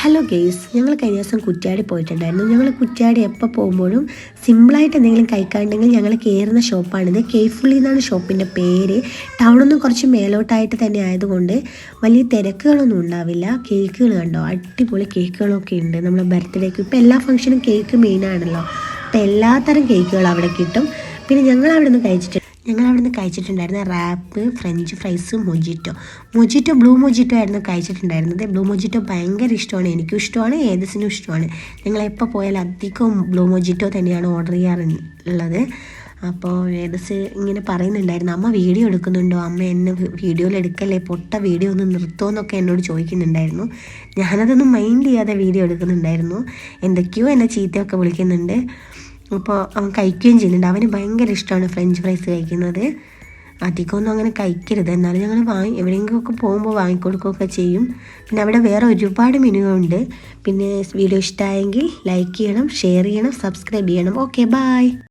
Hello guys, ഞങ്ങൾ കഴിഞ്ഞ ദിവസം കുറ്റ്യാടി പോയിട്ടുണ്ടായിരുന്നു. ഞങ്ങൾ കുറ്റ്യാടി എപ്പോൾ പോകുമ്പോഴും സിമ്പിളായിട്ട് എന്തെങ്കിലും കഴിക്കാണ്ടെങ്കിൽ ഞങ്ങൾ കയറുന്ന ഷോപ്പാണിത്. കേഫുള്ളി എന്നാണ് ഷോപ്പിൻ്റെ പേര്. ടൗണൊന്നും കുറച്ച് മേലോട്ടായിട്ട് തന്നെ ആയതുകൊണ്ട് വലിയ തിരക്കുകളൊന്നും ഉണ്ടാവില്ല. കേക്കുകൾ കണ്ടോ, അടിപൊളി കേക്കുകളൊക്കെ ഉണ്ട്. നമ്മുടെ ബർത്ത്ഡേക്ക് ഇപ്പോൾ എല്ലാ ഫംഗ്ഷനും കേക്ക് മെയിനാണല്ലോ, അപ്പോൾ എല്ലാത്തരം കേക്കുകൾ അവിടെ കിട്ടും. പിന്നെ ഞങ്ങൾ അവിടെ നിന്ന് കഴിച്ചിട്ടുണ്ടായിരുന്ന wrap, french fries, mojito blue mojito ആയിരുന്നു കഴിച്ചിട്ടുണ്ടായിരുന്നത്. ബ്ലൂ മൊജിറ്റോ ഭയങ്കര ഇഷ്ടമാണ്, എനിക്കും ഇഷ്ടമാണ്, ഏതസിനും ഇഷ്ടമാണ്. ഞങ്ങൾ എപ്പോൾ പോയാലും അധികം ബ്ലൂ മൊജിറ്റോ തന്നെയാണ് ഓർഡർ ചെയ്യാറുള്ളത്. അപ്പോൾ ഏതസ് ഇങ്ങനെ പറയുന്നുണ്ടായിരുന്നു, അമ്മ വീഡിയോ എടുക്കുന്നുണ്ടോ, അമ്മ എന്നെ വീഡിയോയിൽ എടുക്കല്ലേ, പൊട്ട വീഡിയോ ഒന്ന് നിർത്തുമെന്നൊക്കെ എന്നോട് ചോദിക്കുന്നുണ്ടായിരുന്നു. ഞാനതൊന്നും മൈൻഡ് ചെയ്യാതെ വീഡിയോ എടുക്കുന്നുണ്ടായിരുന്നു. എന്തൊക്കെയോ എന്നെ ചീത്തയൊക്കെ വിളിക്കുന്നുണ്ട്. അപ്പോൾ അവൻ കഴിക്കുകയും ചെയ്യുന്നുണ്ട്. അവന് ഭയങ്കര ഇഷ്ടമാണ് ഫ്രഞ്ച് ഫ്രൈസ് കഴിക്കുന്നത്. അധികമൊന്നും അങ്ങനെ കഴിക്കരുത്, എന്നാലും ഞങ്ങൾ എവിടെയെങ്കിലുമൊക്കെ പോകുമ്പോൾ വാങ്ങിക്കൊടുക്കുകയൊക്കെ ചെയ്യും. പിന്നെ അവിടെ വേറെ ഒരുപാട് മെനുവുണ്ട്. പിന്നെ വീഡിയോ ഇഷ്ടമായെങ്കിൽ ലൈക്ക് ചെയ്യണം, ഷെയർ ചെയ്യണം, സബ്സ്ക്രൈബ് ചെയ്യണം. Okay, by.